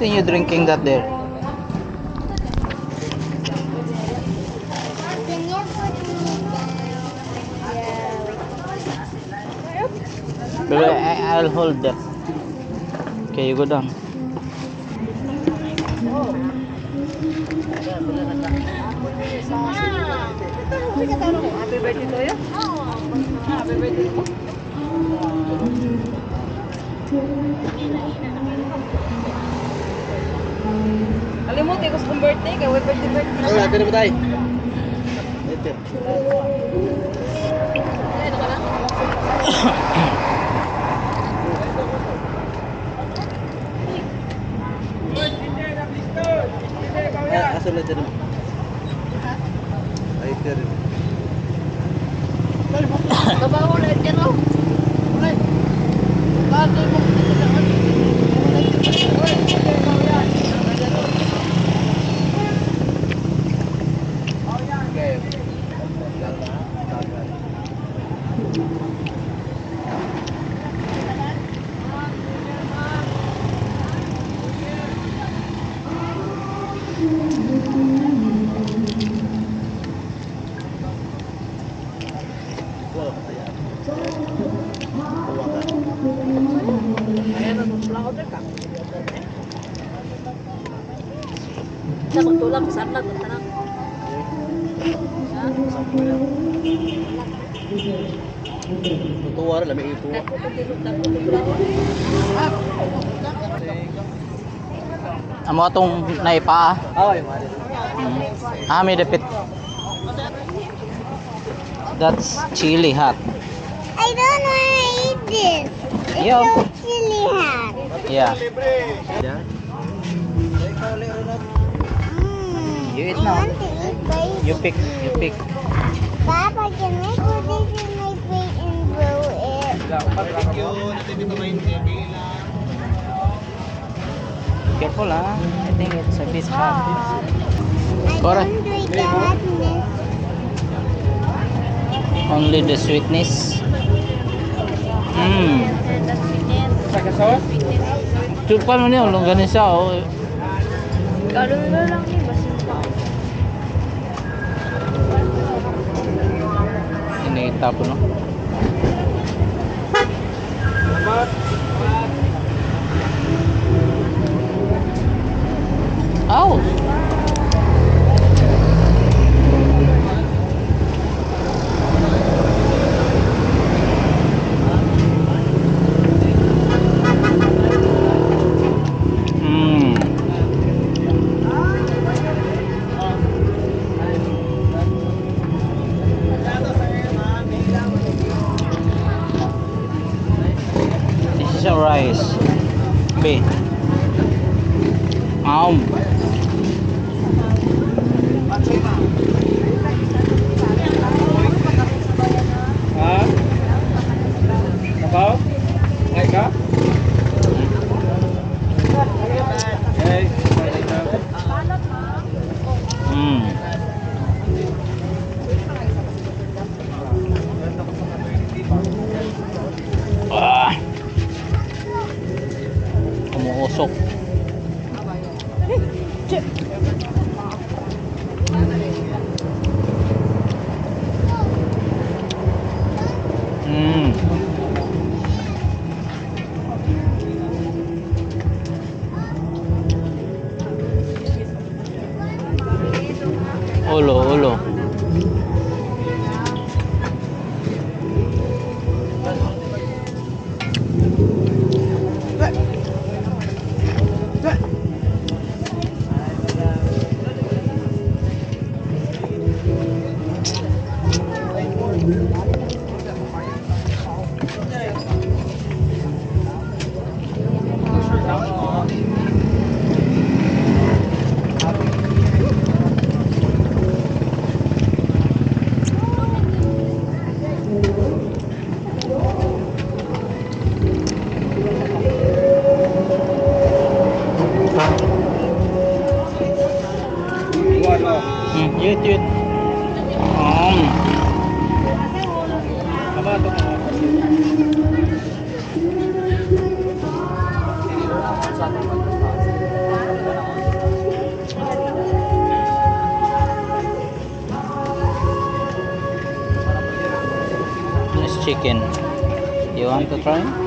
continue drinking that there. Can you put me down? But I'll hold that. Okay, you go down. Happy birthday to you. Happy birthday mo. Kalimutin ko sa birthday kay birthday. Ay, natin na ba tayo? Ito. Ano ka na? Aso lang dyan. Ay, ito rin. Trabaho na dyan oh. Ayan na, nung order ka. Sa magtulak, saan lang, tanang. Tutuwa rin, lamig ito. Amo atong naipaa. Ay, mali. May dapit. That's chili hot. I don't want to eat this. It's Yo. so chilly hot. Yeah. Yan. You eat I now. want to eat baby. You pick. You pick. Papa, can I put this in my plate and blow it? Careful, ah. I think it's a bit hot. I Correct. don't like the hotness. Only the sweetness. Chupan mo niya, longganisa, oh. Galon na lang ni basin pa. Inita po, no? Ow! This is a rice. B. Ha? Kapaw? Ngay ka? Okay. Ah. Umuusok. Ulo, ulo. Yut, yut. Tama ito mga kasi. chicken. You want to try?